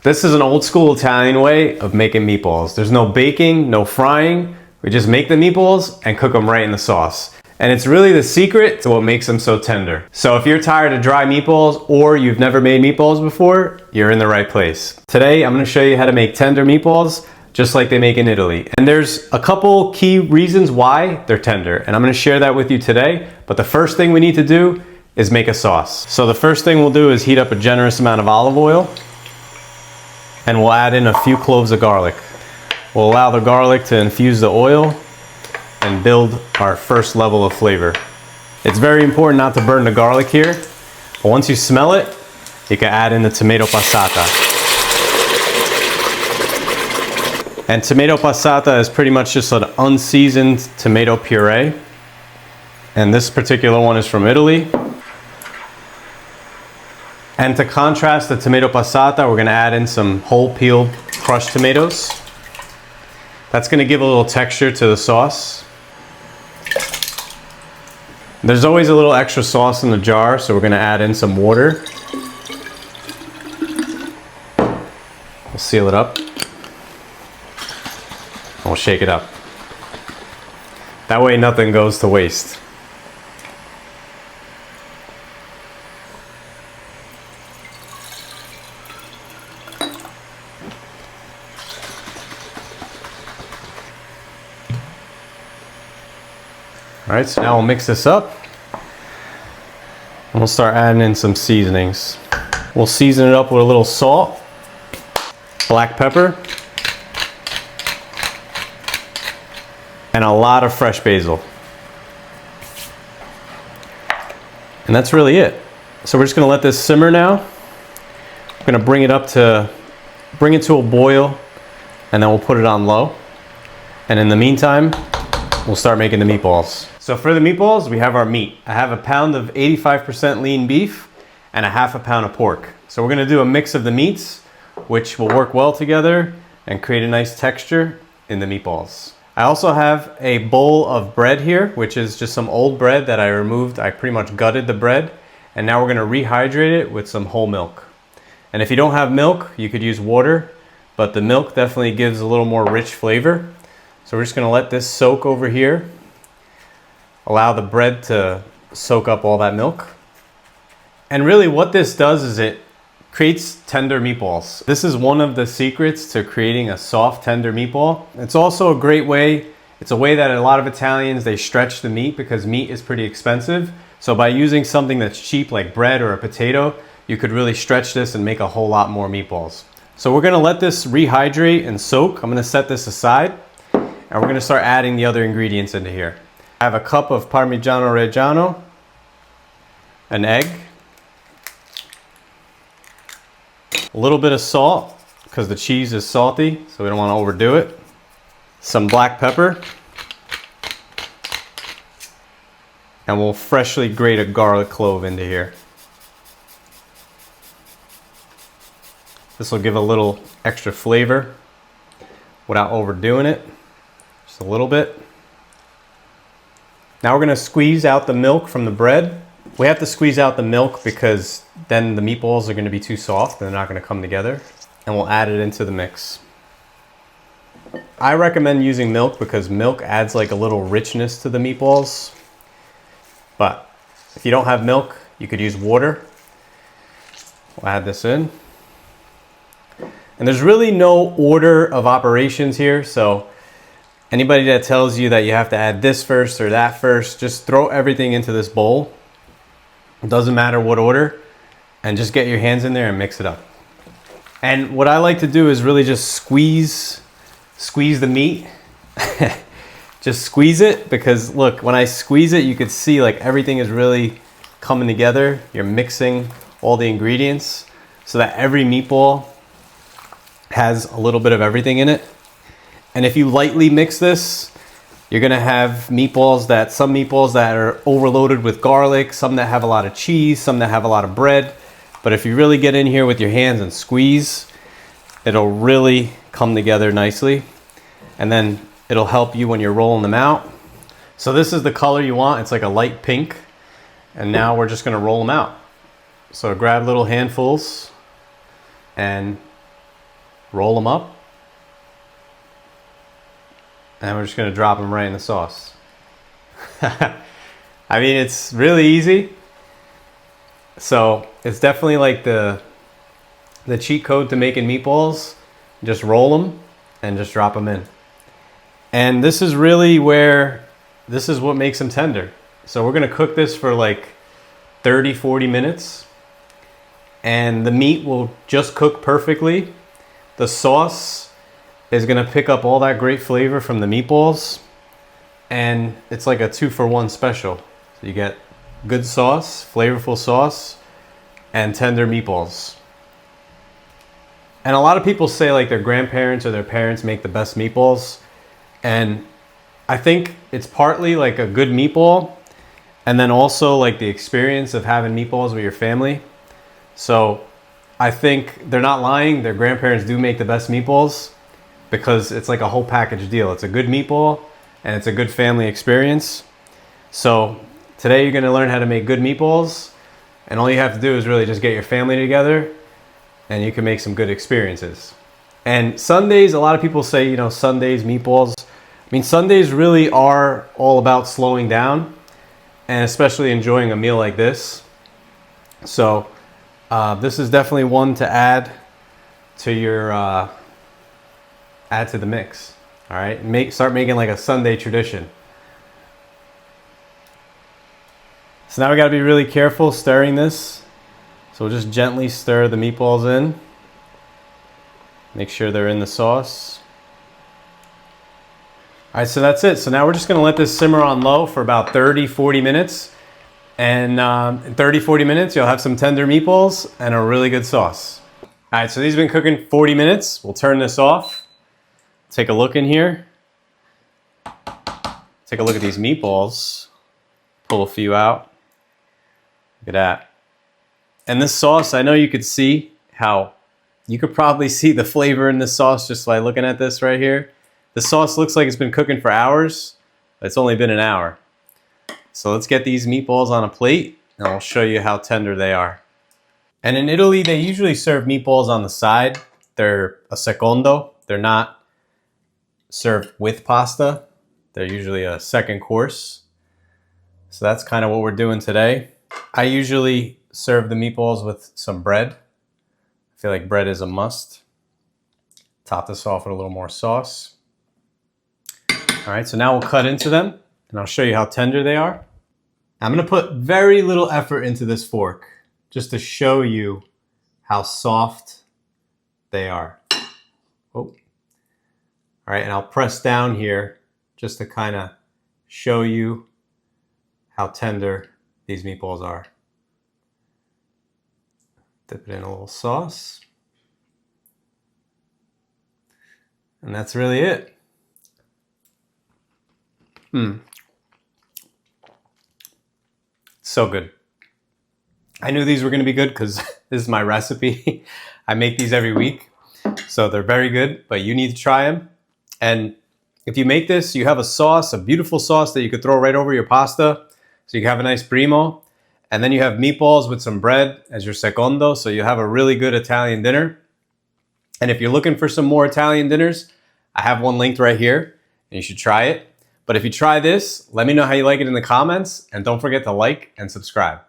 This is an old school Italian way of making meatballs. There's no baking, no frying. We just make the meatballs and cook them right in the sauce. And it's really the secret to what makes them so tender. So if you're tired of dry meatballs or you've never made meatballs before, you're in the right place. Today, I'm gonna show you how to make tender meatballs just like they make in Italy. And there's a couple key reasons why they're tender, and I'm gonna share that with you today. But the first thing we need to do is make a sauce. So the first thing we'll do is heat up a generous amount of olive oil, and we'll add in a few cloves of garlic. We'll allow the garlic to infuse the oil and build our first level of flavor. It's very important not to burn the garlic here, but once you smell it, you can add in the tomato passata. And tomato passata is pretty much just an unseasoned tomato puree. And this particular one is from Italy. And to contrast the tomato passata, we're gonna add in some whole peeled crushed tomatoes. That's gonna give a little texture to the sauce. There's always a little extra sauce in the jar, so we're gonna add in some water. We'll seal it up. And we'll shake it up. That way nothing goes to waste. All right, so now we'll mix this up and we'll start adding in some seasonings. We'll season it up with a little salt, black pepper, and a lot of fresh basil. And that's really it. So we're just gonna let this simmer now. We're gonna bring it to a boil, and then we'll put it on low. And in the meantime, we'll start making the meatballs. So for the meatballs, we have our meat. I have a pound of 85% lean beef and a half a pound of pork. So we're gonna do a mix of the meats, which will work well together and create a nice texture in the meatballs. I also have a bowl of bread here, which is just some old bread that I removed. I pretty much gutted the bread, and now we're gonna rehydrate it with some whole milk. And if you don't have milk, you could use water, but the milk definitely gives a little more rich flavor. So we're just gonna let this soak over here. Allow the bread to soak up all that milk. And really what this does is it creates tender meatballs. This is one of the secrets to creating a soft, tender meatball. It's also a great way, it's a way that a lot of Italians, they stretch the meat because meat is pretty expensive. So by using something that's cheap like bread or a potato, you could really stretch this and make a whole lot more meatballs. So we're gonna let this rehydrate and soak. I'm gonna set this aside. And we're gonna start adding the other ingredients into here. I have a cup of Parmigiano Reggiano, an egg, a little bit of salt, because the cheese is salty, so we don't wanna overdo it. Some black pepper, and we'll freshly grate a garlic clove into here. This will give a little extra flavor without overdoing it. Just a little bit. Now we're gonna squeeze out the milk from the bread. We have to squeeze out the milk because then the meatballs are gonna be too soft and they're not gonna come together. And we'll add it into the mix. I recommend using milk because milk adds like a little richness to the meatballs. But if you don't have milk, you could use water. We'll add this in. And there's really no order of operations here, so anybody that tells you that you have to add this first or that first, just throw everything into this bowl. It doesn't matter what order, and just get your hands in there and mix it up. And what I like to do is really just squeeze the meat. Just squeeze it, because look, when I squeeze it, you could see like everything is really coming together. You're mixing all the ingredients so that every meatball has a little bit of everything in it. And if you lightly mix this, you're gonna have some meatballs that are overloaded with garlic, some that have a lot of cheese, some that have a lot of bread. But if you really get in here with your hands and squeeze, it'll really come together nicely. And then it'll help you when you're rolling them out. So this is the color you want. It's like a light pink. And now we're just gonna roll them out. So grab little handfuls and roll them up, and we're just gonna drop them right in the sauce. I mean, it's really easy. So it's definitely like the cheat code to making meatballs. Just roll them and just drop them in. And this is really this is what makes them tender. So we're gonna cook this for like 30-40 minutes. And the meat will just cook perfectly. The sauce is gonna pick up all that great flavor from the meatballs. And it's like a 2-for-1 special. So you get good sauce, flavorful sauce, and tender meatballs. And a lot of people say like their grandparents or their parents make the best meatballs. And I think it's partly like a good meatball, and then also like the experience of having meatballs with your family. So I think they're not lying. Their grandparents do make the best meatballs because it's like a whole package deal. It's a good meatball and it's a good family experience. So today you're gonna learn how to make good meatballs, and all you have to do is really just get your family together and you can make some good experiences. And Sundays, a lot of people say, you know, Sundays, meatballs. I mean, Sundays really are all about slowing down and especially enjoying a meal like this. So this is definitely one to add to your, add to the mix. All right, start making like a Sunday tradition. So now we gotta be really careful stirring this. So we'll just gently stir the meatballs in. Make sure they're in the sauce. All right, so that's it. So now we're just gonna let this simmer on low for about 30-40 minutes. And in 30-40 minutes, you'll have some tender meatballs and a really good sauce. All right, so these have been cooking 40 minutes. We'll turn this off. Take a look in here. Take a look at these meatballs. Pull a few out. Look at that. And this sauce, I know you could see how, you could probably see the flavor in this sauce just by looking at this right here. The sauce looks like it's been cooking for hours, but it's only been an hour. So let's get these meatballs on a plate and I'll show you how tender they are. And in Italy, they usually serve meatballs on the side. They're a secondo. They're not served with pasta. They're usually a second course. So that's kind of what we're doing today. I usually serve the meatballs with some bread. I feel like bread is a must. Top this off with a little more sauce. All right, so now we'll cut into them and I'll show you how tender they are. I'm gonna put very little effort into this fork just to show you how soft they are. Oh. All right, and I'll press down here just to kind of show you how tender these meatballs are. Dip it in a little sauce. And that's really it. So good. I knew these were gonna be good because this is my recipe. I make these every week. So they're very good, but you need to try them. And if you make this, you have a sauce, a beautiful sauce that you could throw right over your pasta. So you have a nice primo. And then you have meatballs with some bread as your secondo. So you have a really good Italian dinner. And if you're looking for some more Italian dinners, I have one linked right here and you should try it. But if you try this, let me know how you like it in the comments. And don't forget to like and subscribe.